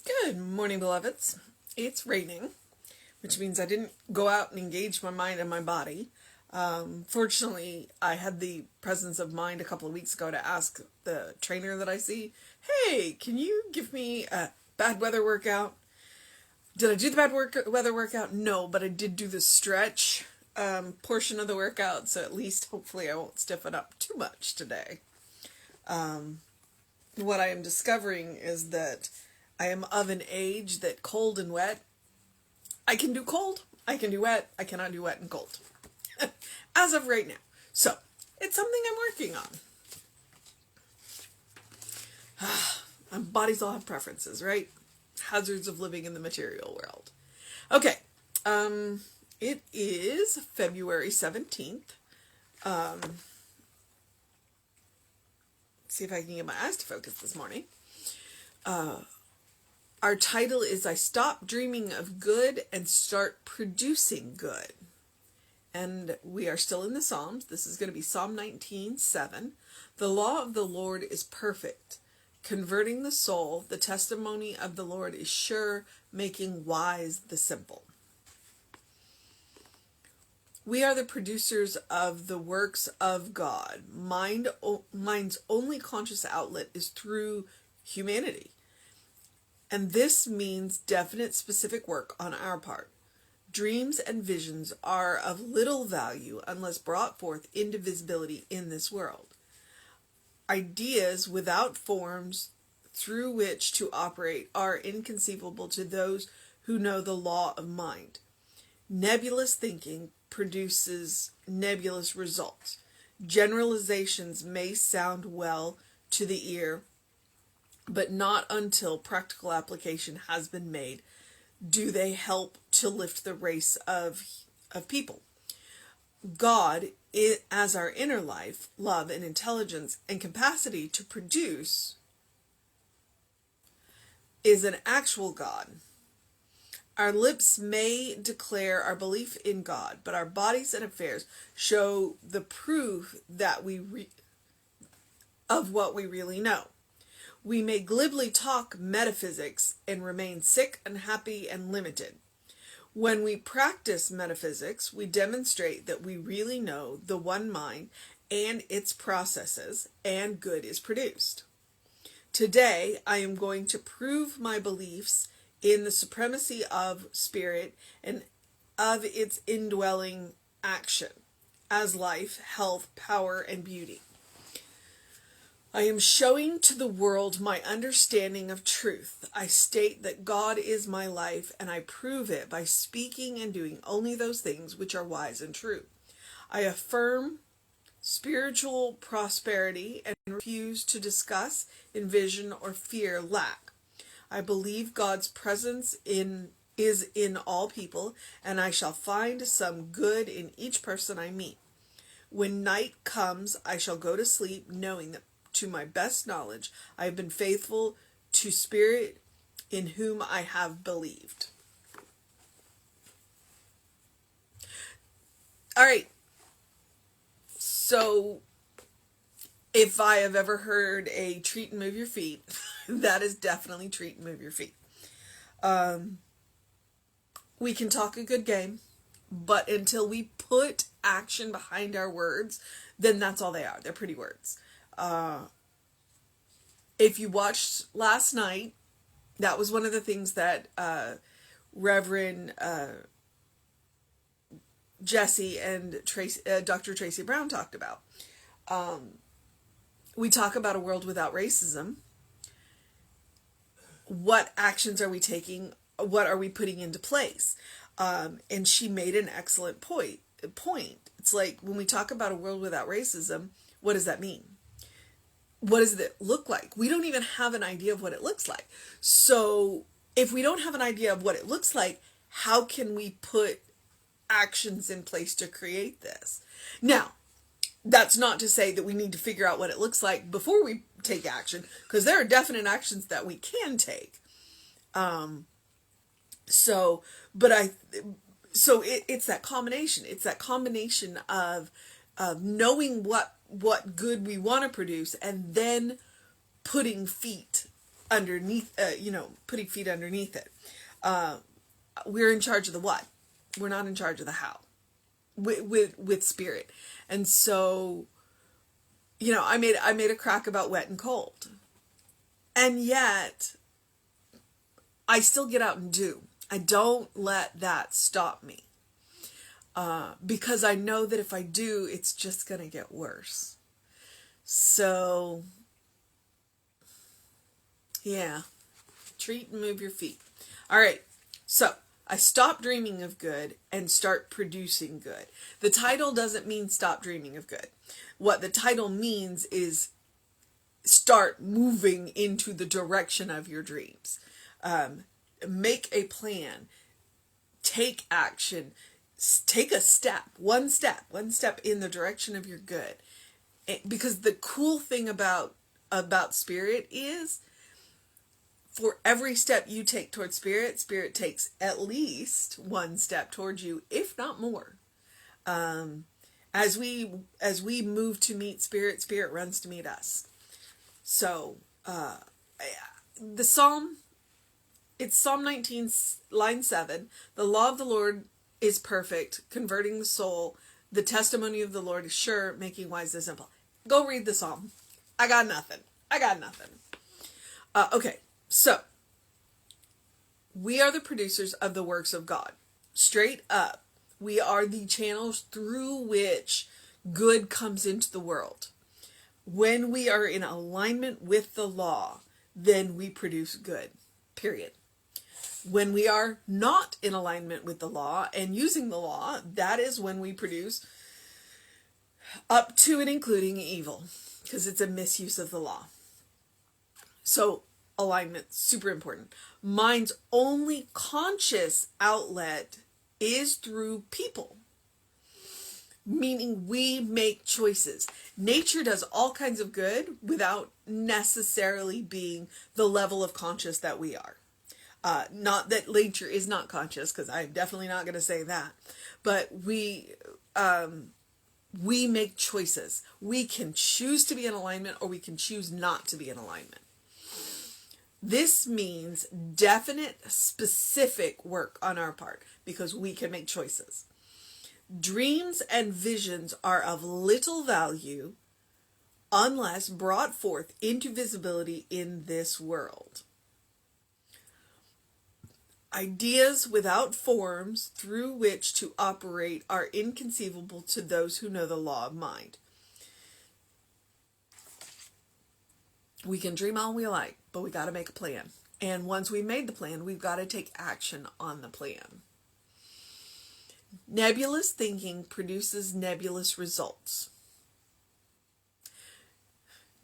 Good morning, beloveds. It's raining, which means I didn't go out and engage my mind and my body. Fortunately, I had the presence of mind a couple of weeks ago to ask the trainer that I see, hey, can you give me a bad weather workout? Did I do the weather workout? No, but I did do the stretch portion of the workout, so at least hopefully I won't stiffen up too much today. What I am discovering is that I am of an age that cold and wet, I can do cold, I can do wet, I cannot do wet and cold. As of right now. So, it's something I'm working on. Our bodies all have preferences, right? Hazards of living in the material world. Okay, it is February 17th. See if I can get my eyes to focus this morning. Our title is I Stop Dreaming of Good and Start Producing Good. And we are still in the Psalms. This is going to be Psalm 19:7. The law of the Lord is perfect, converting the soul. The testimony of the Lord is sure, making wise the simple. We are the producers of the works of God. Mind's only conscious outlet is through humanity. And this means definite specific work on our part. Dreams and visions are of little value unless brought forth into visibility in this world. Ideas without forms through which to operate are inconceivable to those who know the law of mind. Nebulous thinking produces nebulous results. Generalizations may sound well to the ear, but not until practical application has been made do they help to lift the race of people. God, as our inner life, love, and intelligence, and capacity to produce, is an actual God. Our lips may declare our belief in God, but our bodies and affairs show the proof that of what we really know. We may glibly talk metaphysics and remain sick, unhappy, and limited. When we practice metaphysics, we demonstrate that we really know the one mind and its processes, and good is produced. Today, I am going to prove my beliefs in the supremacy of spirit and of its indwelling action as life, health, power, and beauty. I am showing to the world my understanding of truth. I state that God is my life, and I prove it by speaking and doing only those things which are wise and true. I affirm spiritual prosperity and refuse to discuss, envision, or fear lack. I believe God's presence is in all people, and I shall find some good in each person I meet. When night comes, I shall go to sleep knowing that to my best knowledge, I have been faithful to Spirit in whom I have believed. All right. So, if I have ever heard a treat and move your feet, that is definitely treat and move your feet. We can talk a good game, but until we put action behind our words, then that's all they are. They're pretty words. If you watched last night, that was one of the things that Reverend Jesse and Dr. Tracy Brown talked about. We talk about a world without racism. What actions are we taking? What are we putting into place? And she made an excellent point. It's like when we talk about a world without racism, what does that mean? What does it look like? We don't even have an idea of what it looks like. So if we don't have an idea of what it looks like, how can we put actions in place to create this? Now, that's not to say that we need to figure out what it looks like before we take action, because there are definite actions that we can take. It's that combination. It's that combination of knowing what good we want to produce, and then putting feet underneath, putting feet underneath it. We're in charge of the what. We're not in charge of the how with spirit. And so, I made a crack about wet and cold. And yet I still get out and do. I don't let that stop me. Because I know that if I do, it's just going to get worse. So, yeah, treat and move your feet. All right, so I stop dreaming of good and start producing good. The title doesn't mean stop dreaming of good. What the title means is start moving into the direction of your dreams. Make a plan. Take action. Take a step, one step in the direction of your good. Because the cool thing about spirit is, for every step you take towards spirit, spirit takes at least one step towards you, if not more. As we move to meet spirit, spirit runs to meet us. So, the Psalm, it's Psalm 19, line 7. The law of the Lord is perfect, converting the soul. The testimony of the Lord is sure, making wise the simple. Go read the Psalm. I got nothing. Okay, so we are the producers of the works of God. Straight up, we are the channels through which good comes into the world. When we are in alignment with the law, then we produce good, period. When we are not in alignment with the law and using the law, that is when we produce up to and including evil, because it's a misuse of the law. So alignment, super important. Mind's only conscious outlet is through people, meaning we make choices. Nature does all kinds of good without necessarily being the level of conscious that we are. Not that nature is not conscious, because I'm definitely not going to say that, but we make choices. We can choose to be in alignment, or we can choose not to be in alignment. This means definite, specific work on our part, because we can make choices. Dreams and visions are of little value unless brought forth into visibility in this world. Ideas without forms through which to operate are inconceivable to those who know the law of mind. We can dream all we like, but we got to make a plan. And once we made the plan, we've got to take action on the plan. Nebulous thinking produces nebulous results.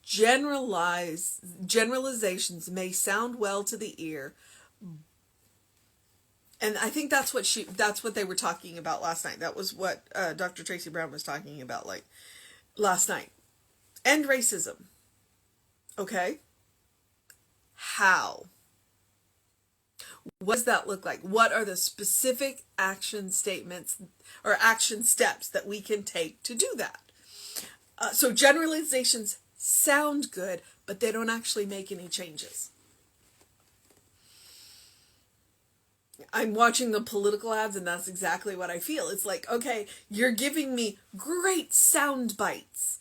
Generalizations may sound well to the ear, and I think that's what they were talking about last night. That was what Dr. Tracy Brown was talking about last night. End racism. Okay? How? What does that look like? What are the specific action statements or action steps that we can take to do that? So generalizations sound good, but they don't actually make any changes. I'm watching the political ads, and that's exactly what I feel. It's like, okay, you're giving me great sound bites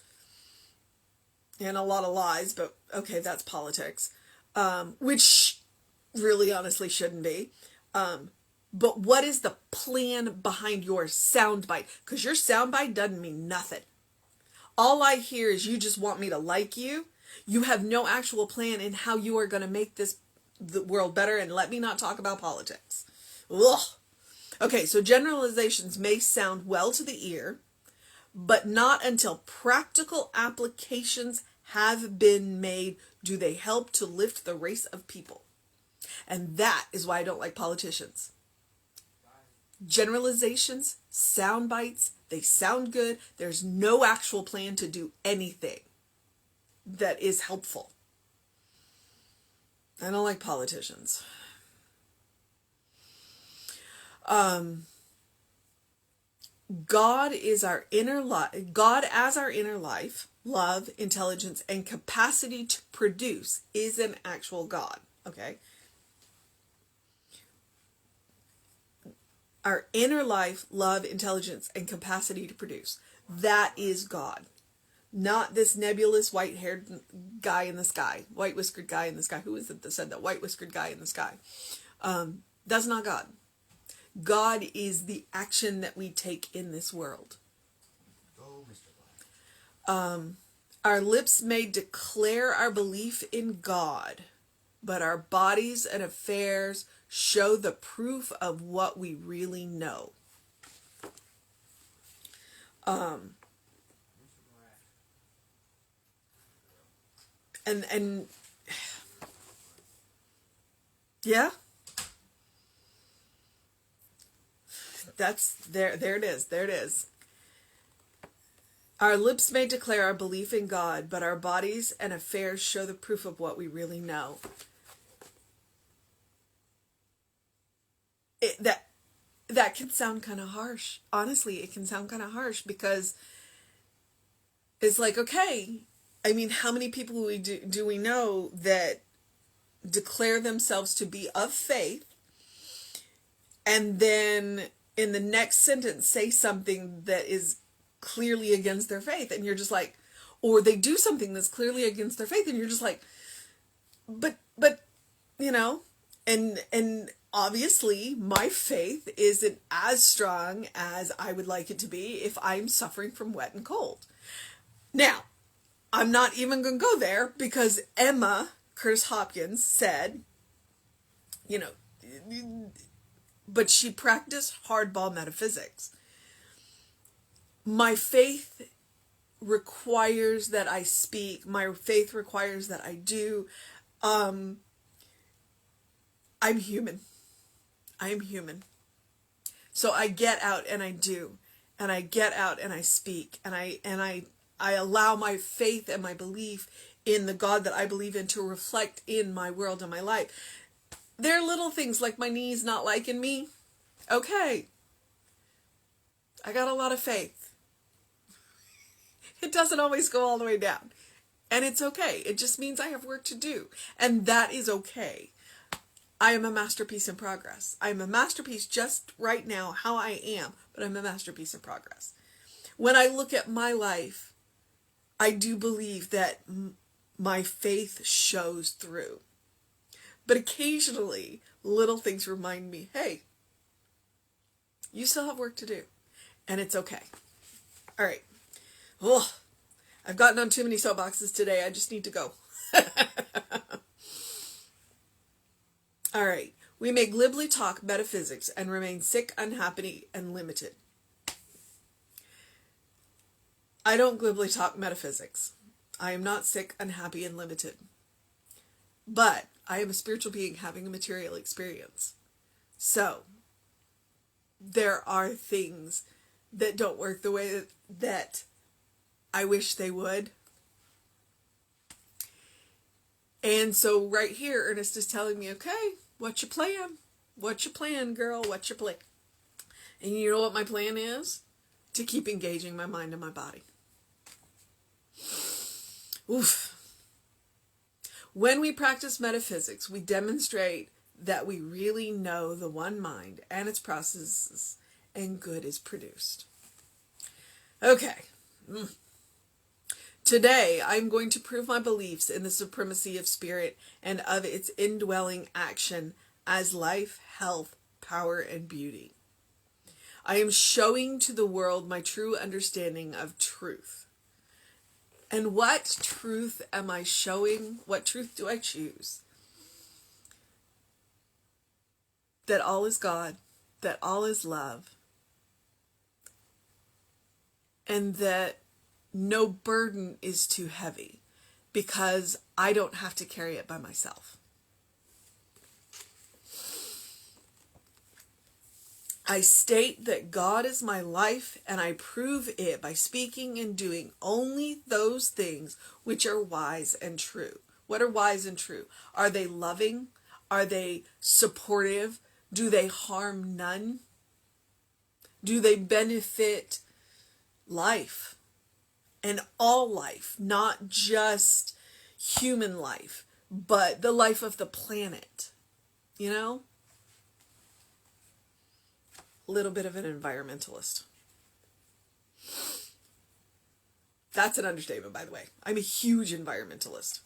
and a lot of lies, but okay, that's politics, which really honestly shouldn't be. But what is the plan behind your soundbite? Because your soundbite doesn't mean nothing. All I hear is you just want me to like you. You have no actual plan in how you are going to make the world better, and let me not talk about politics. Ugh. Okay, so generalizations may sound well to the ear, but not until practical applications have been made do they help to lift the race of people. And that is why I don't like politicians. Generalizations, sound bites, they sound good. There's no actual plan to do anything that is helpful. I don't like politicians. God as our inner life love, intelligence, and capacity to produce is an actual God. Okay? Our inner life, love, intelligence, and capacity to produce. That is God. Not this nebulous white-haired guy in the sky, white-whiskered guy in the sky. Who is it that said that? White-whiskered guy in the sky. That's not God. God is the action that we take in this world. Oh, Mr. Black. Our lips may declare our belief in God, but our bodies and affairs show the proof of what we really know. And yeah, that's there it is. Our lips may declare our belief in God, but our bodies and affairs show the proof of what we really know. That can sound kind of harsh. Honestly, it can sound kind of harsh because it's like, okay, I mean, how many people do we know that declare themselves to be of faith and then in the next sentence say something that is clearly against their faith, and you're just like, or they do something that's clearly against their faith and you're just like, but you know, and obviously my faith isn't as strong as I would like it to be if I'm suffering from wet and cold. Now, I'm not even going to go there because Emma Curtis Hopkins said, you know, but she practiced hardball metaphysics. My faith requires that I speak. My faith requires that I do. I'm human. I am human. So I get out and I do. And I get out and I speak. And I allow my faith and my belief in the God that I believe in to reflect in my world and my life. There are little things like my knees not liking me. Okay. I got a lot of faith. It doesn't always go all the way down. And it's okay. It just means I have work to do. And that is okay. I am a masterpiece in progress. I am a masterpiece just right now, how I am, but I'm a masterpiece in progress. When I look at my life, I do believe that my faith shows through. But occasionally, little things remind me, hey, you still have work to do. And it's okay. All right. Oh, I've gotten on too many soapboxes today. I just need to go. All right. We may glibly talk metaphysics and remain sick, unhappy, and limited. I don't glibly talk metaphysics. I am not sick, unhappy, and limited. But I am a spiritual being having a material experience. So, there are things that don't work the way that I wish they would. And so right here, Ernest is telling me, okay, what's your plan? What's your plan, girl? What's your plan? And you know what my plan is? To keep engaging my mind and my body. Oof. When we practice metaphysics, we demonstrate that we really know the one mind and its processes, and good is produced. Okay. Today, I'm going to prove my beliefs in the supremacy of spirit and of its indwelling action as life, health, power, and beauty. I am showing to the world my true understanding of truth. And what truth am I showing? What truth do I choose? That all is God, that all is love, and that no burden is too heavy because I don't have to carry it by myself. I state that God is my life, and I prove it by speaking and doing only those things which are wise and true. What are wise and true? Are they loving? Are they supportive? Do they harm none? Do they benefit life? and all life, not just human life, but the life of the planet, you know? A little bit of an environmentalist. That's an understatement, by the way. I'm a huge environmentalist.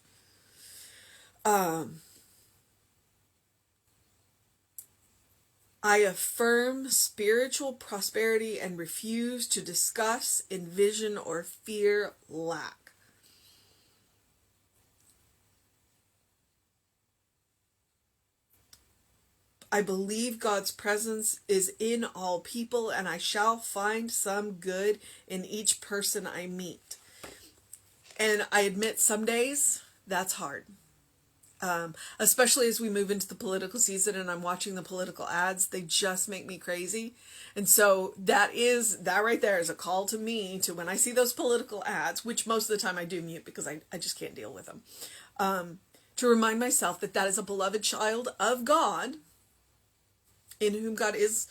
I affirm spiritual prosperity and refuse to discuss, envision, or fear lack. I believe God's presence is in all people, and I shall find some good in each person I meet. And I admit some days that's hard. Especially as we move into the political season and I'm watching the political ads, they just make me crazy. And so that right there is a call to me to, when I see those political ads, which most of the time I do mute because I just can't deal with them, to remind myself that that is a beloved child of God, in whom God is,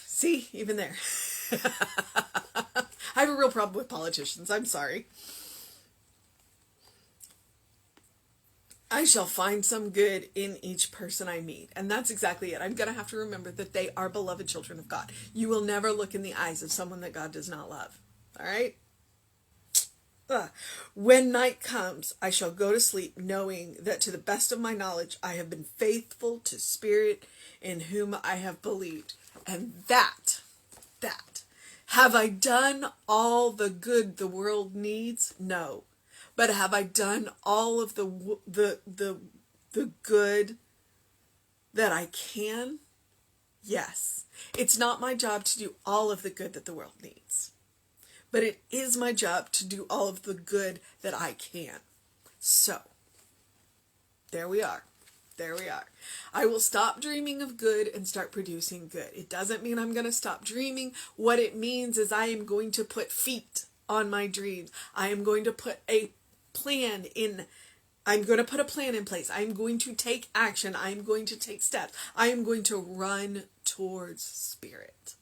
see, even there. I have a real problem with politicians. I'm sorry. I shall find some good in each person I meet. And that's exactly it. I'm going to have to remember that they are beloved children of God. You will never look in the eyes of someone that God does not love. All right? When night comes, I shall go to sleep knowing that to the best of my knowledge, I have been faithful to Spirit in whom I have believed. And that, have I done all the good the world needs? No. But have I done all of the good that I can? Yes. It's not my job to do all of the good that the world needs. But it is my job to do all of the good that I can. So, there we are. I will stop dreaming of good and start producing good. It doesn't mean I'm going to stop dreaming. What it means is I am going to put feet on my dreams. I am going to put a plan in. I'm going to put a plan in place. I'm going to take action. I'm going to take steps. I am going to run towards Spirit.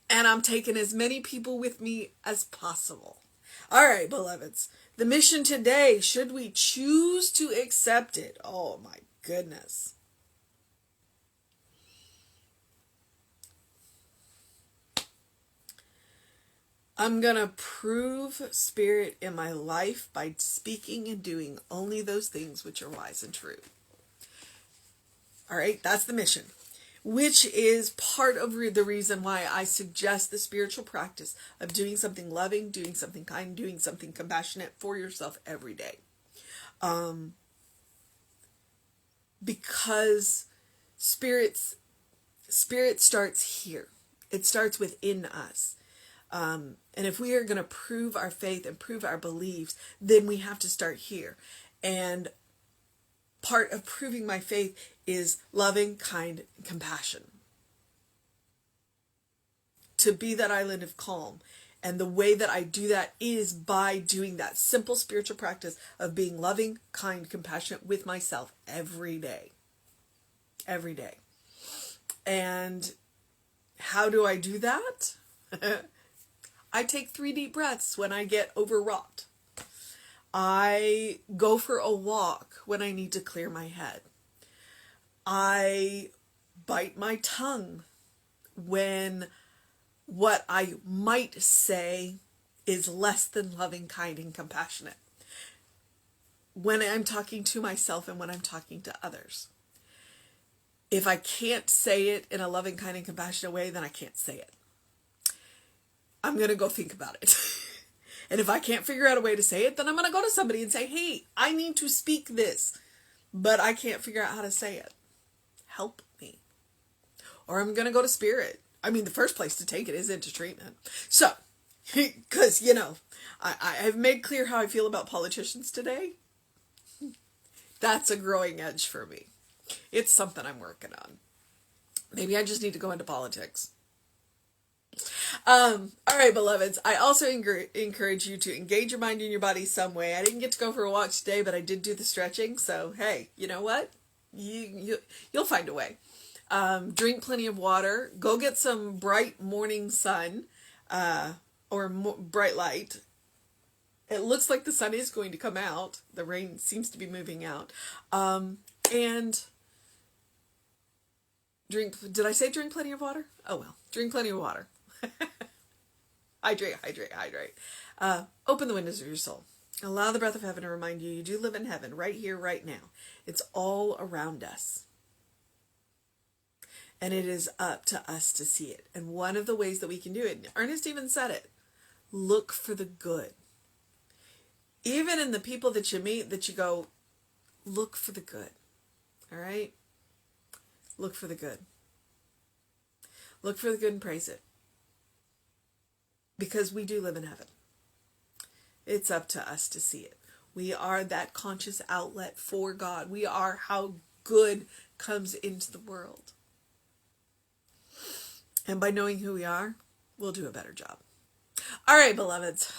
And I'm taking as many people with me as possible. All right, beloveds. The mission today, should we choose to accept it? Oh my goodness. I'm going to prove Spirit in my life by speaking and doing only those things which are wise and true. All right, that's the mission, which is part of the reason why I suggest the spiritual practice of doing something loving, doing something kind, doing something compassionate for yourself every day. Because Spirit starts here. It starts within us. And if we are going to prove our faith and prove our beliefs, then we have to start here. And part of proving my faith is loving, kind, and compassion. To be that island of calm. And the way that I do that is by doing that simple spiritual practice of being loving, kind, compassionate with myself every day. Every day. And how do I do that? I take 3 deep breaths when I get overwrought. I go for a walk when I need to clear my head. I bite my tongue when what I might say is less than loving, kind, and compassionate. When I'm talking to myself and when I'm talking to others. If I can't say it in a loving, kind, and compassionate way, then I can't say it. I'm going to go think about it. And if I can't figure out a way to say it, then I'm going to go to somebody and say, hey, I need to speak this, but I can't figure out how to say it. Help me. Or I'm going to go to Spirit. I mean, the first place to take it is into treatment. So, because, I've made clear how I feel about politicians today. That's a growing edge for me. It's something I'm working on. Maybe I just need to go into politics. All right, beloveds. I also encourage you to engage your mind and your body some way. I didn't get to go for a walk today, but I did do the stretching. So, hey, you know what? You'll find a way. Drink plenty of water. Go get some bright morning sun, or bright light. It looks like the sun is going to come out. The rain seems to be moving out. And did I say drink plenty of water? Oh well, drink plenty of water. Hydrate. Open the windows of your soul. Allow the breath of heaven to remind you do live in heaven right here, right now. It's all around us. And it is up to us to see it. And one of the ways that we can do it, Ernest even said it, look for the good. Even in the people that you meet, that you go, look for the good. All right? Look for the good. Look for the good and praise it. Because we do live in heaven. It's up to us to see it. We are that conscious outlet for God. We are how good comes into the world. And by knowing who we are, we'll do a better job. All right, beloveds.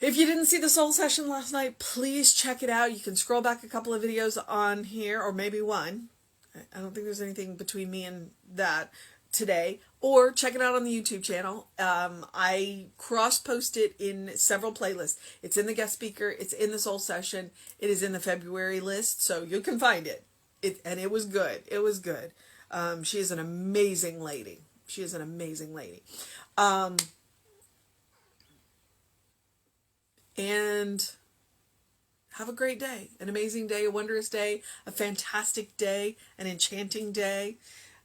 If you didn't see the soul session last night, please check it out. You can scroll back a couple of videos on here, or maybe one. I don't think there's anything between me and that today. Or check it out on the YouTube channel. I cross-post it in several playlists. It's in the guest speaker. It's in the soul session. It is in the February list, so you can find it. And it was good. It was good. She is an amazing lady. And have a great day, an amazing day, a wondrous day, a fantastic day, an enchanting day,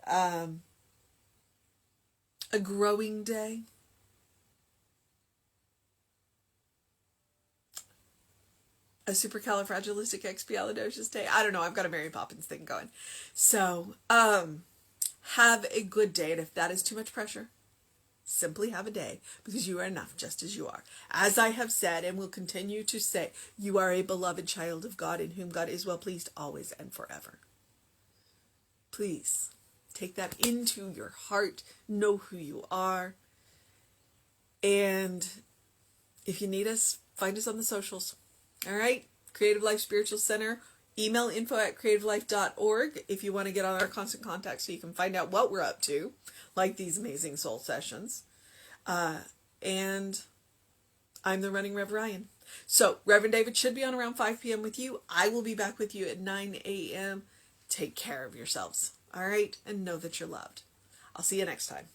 a growing day. A supercalifragilisticexpialidocious day. I don't know. I've got a Mary Poppins thing going. So, have a good day. And if that is too much pressure, simply have a day, because you are enough just as you are. As I have said and will continue to say, you are a beloved child of God in whom God is well pleased always and forever. Please take that into your heart. Know who you are. And if you need us, find us on the socials. All right? Creative Life Spiritual Center. Email info@creativelife.org if you want to get on our constant contact so you can find out what we're up to, like these amazing soul sessions. And I'm the running Rev Ryan. So Reverend David should be on around 5 p.m. with you. I will be back with you at 9 a.m. Take care of yourselves. All right? And know that you're loved. I'll see you next time.